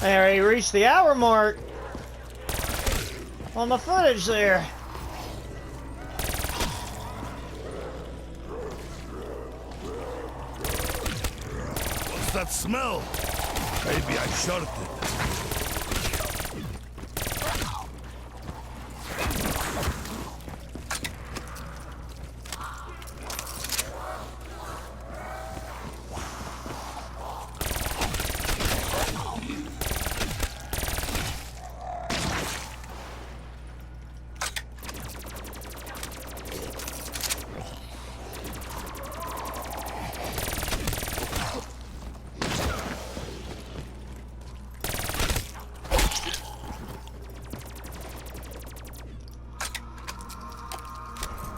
I already reached the hour mark on the footage there. What's that smell? Maybe I shot it.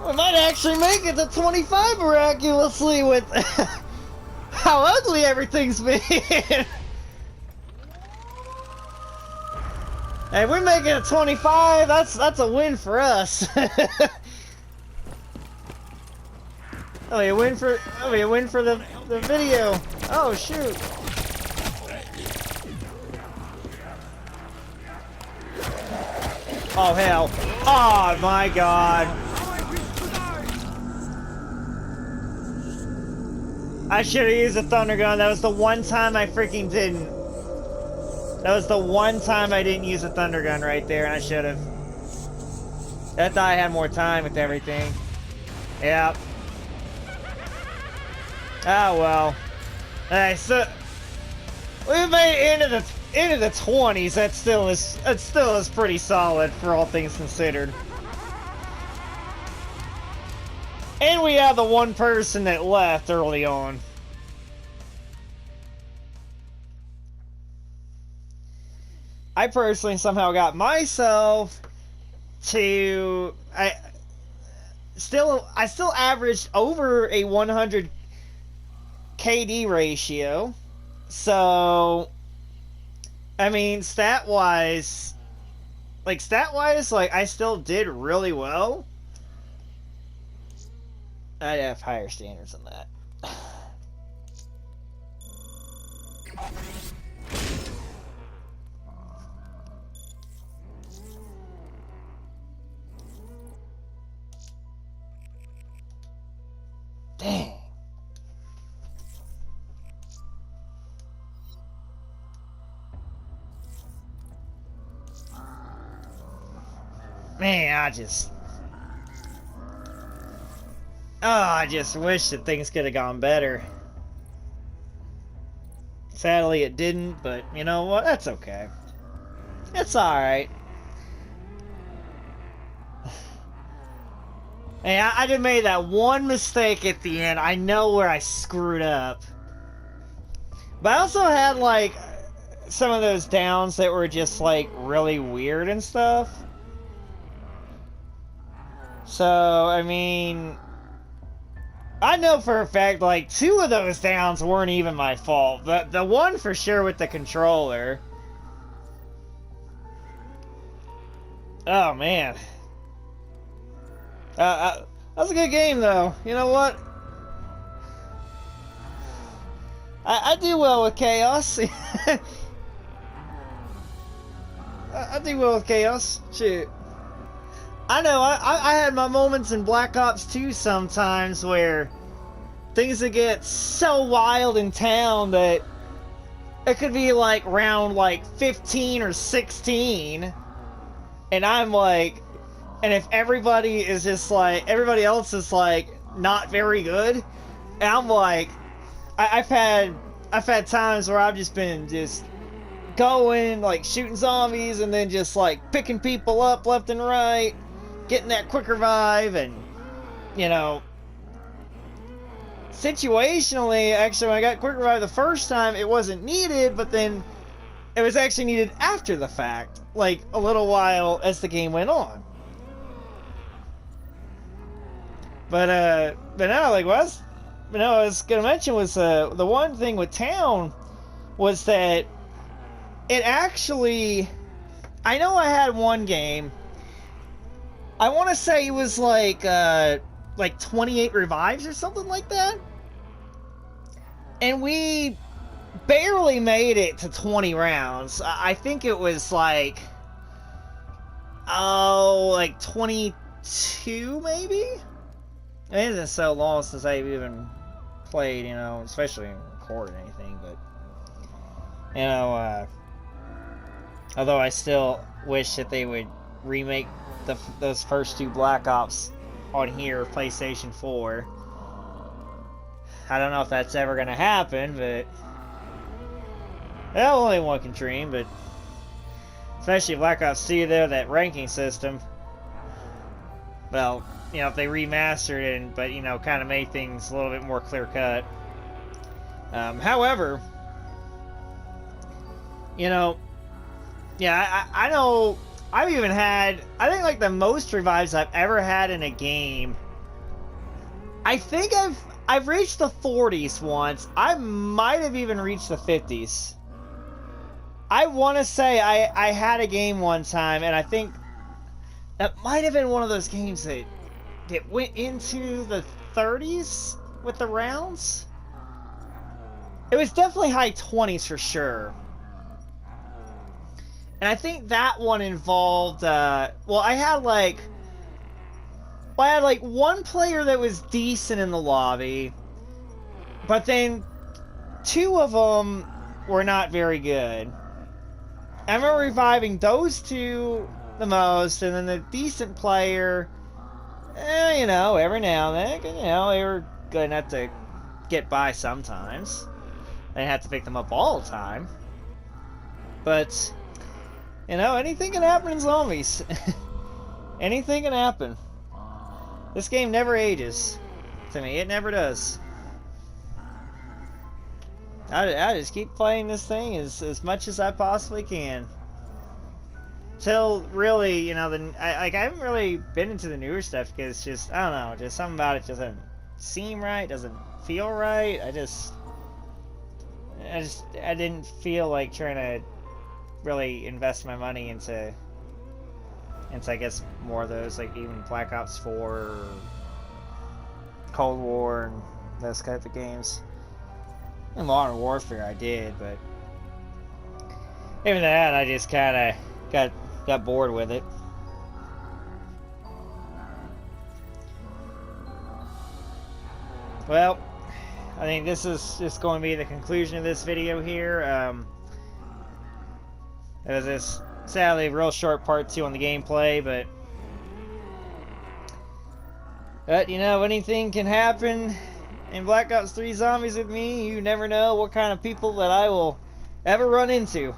We might actually make it to 25 miraculously with how ugly everything's been. Hey, we make it to 25. That's a win for us. A win for the video. Oh shoot. Oh hell. Oh my god. I should have used a thunder gun. That was the one time I freaking didn't. That was the one time I didn't use a thunder gun right there, and I should have. I thought I had more time with everything. Yep. Oh well. Alright, so we made it into the 20s. That still is pretty solid for all things considered. And we have the one person that left early on. I personally somehow got myself to I still averaged over a 100 KD ratio. So I mean, stat-wise, like I still did really well. I'd have higher standards than that. Dang. Man, I just wish that things could have gone better. Sadly, it didn't, but you know what? That's okay. It's alright. Hey, I just made that one mistake at the end. I know where I screwed up. But I also had, like, some of those downs that were just, like, really weird and stuff. So, I mean, I know for a fact, like, 2 of those downs weren't even my fault. The one for sure with the controller. Oh, man. That was a good game, though. You know what? I do well with chaos. I do well with chaos. Shit. I know, I had my moments in Black Ops 2 sometimes where things would get so wild in town that it could be like round like 15 or 16 and I'm like, and if everybody is just like, everybody else is like not very good, and I'm like, I've had times where I've just been just going, like shooting zombies and then just like picking people up left and right, getting that quick revive, and you know, situationally, actually when I got quick revive the first time, it wasn't needed, but then it was actually needed after the fact, like a little while as the game went on. But now, like, what I was gonna mention was the one thing with town was that it actually, I know I had one game, I want to say it was like 28 revives or something like that, and we barely made it to 20 rounds. I think it was like, oh, like 22 maybe? It isn't so long since I've even played, you know, especially recorded anything, but, you know, although I still wish that they would remake those first 2 Black Ops on here, PlayStation 4. I don't know if that's ever going to happen, but, well, only one can dream, but especially Black Ops 2, though, that ranking system, well, you know, if they remastered it, but, you know, kind of made things a little bit more clear-cut. However, you know, yeah, I know I've even had, I think, like, the most revives I've ever had in a game. I think I've reached the 40s once. I might have even reached the 50s. I want to say I had a game one time, and I think that might have been one of those games that went into the 30s with the rounds. It was definitely high 20s for sure. And I think that one involved, well, I had like one player that was decent in the lobby, but then 2 of them were not very good. I remember reviving those 2 the most, and then the decent player, you know, every now and then, you know, they were good enough to get by sometimes. I didn't have to pick them up all the time. But, you know, anything can happen in zombies. Anything can happen. This game never ages. To me, it never does. I just keep playing this thing as much as I possibly can. Till really, you know, I haven't really been into the newer stuff because it's just, I don't know, just something about it doesn't seem right, doesn't feel right. I didn't feel like trying to really invest my money into I guess more of those, like even Black Ops 4 or Cold War and those type of games. In Modern Warfare I did, but even that I just kind of got bored with it. Well, I think this is just going to be the conclusion of this video here. It was this, sadly, a real short part 2 on the gameplay, but you know, anything can happen in Black Ops 3 Zombies with me. You never know what kind of people that I will ever run into.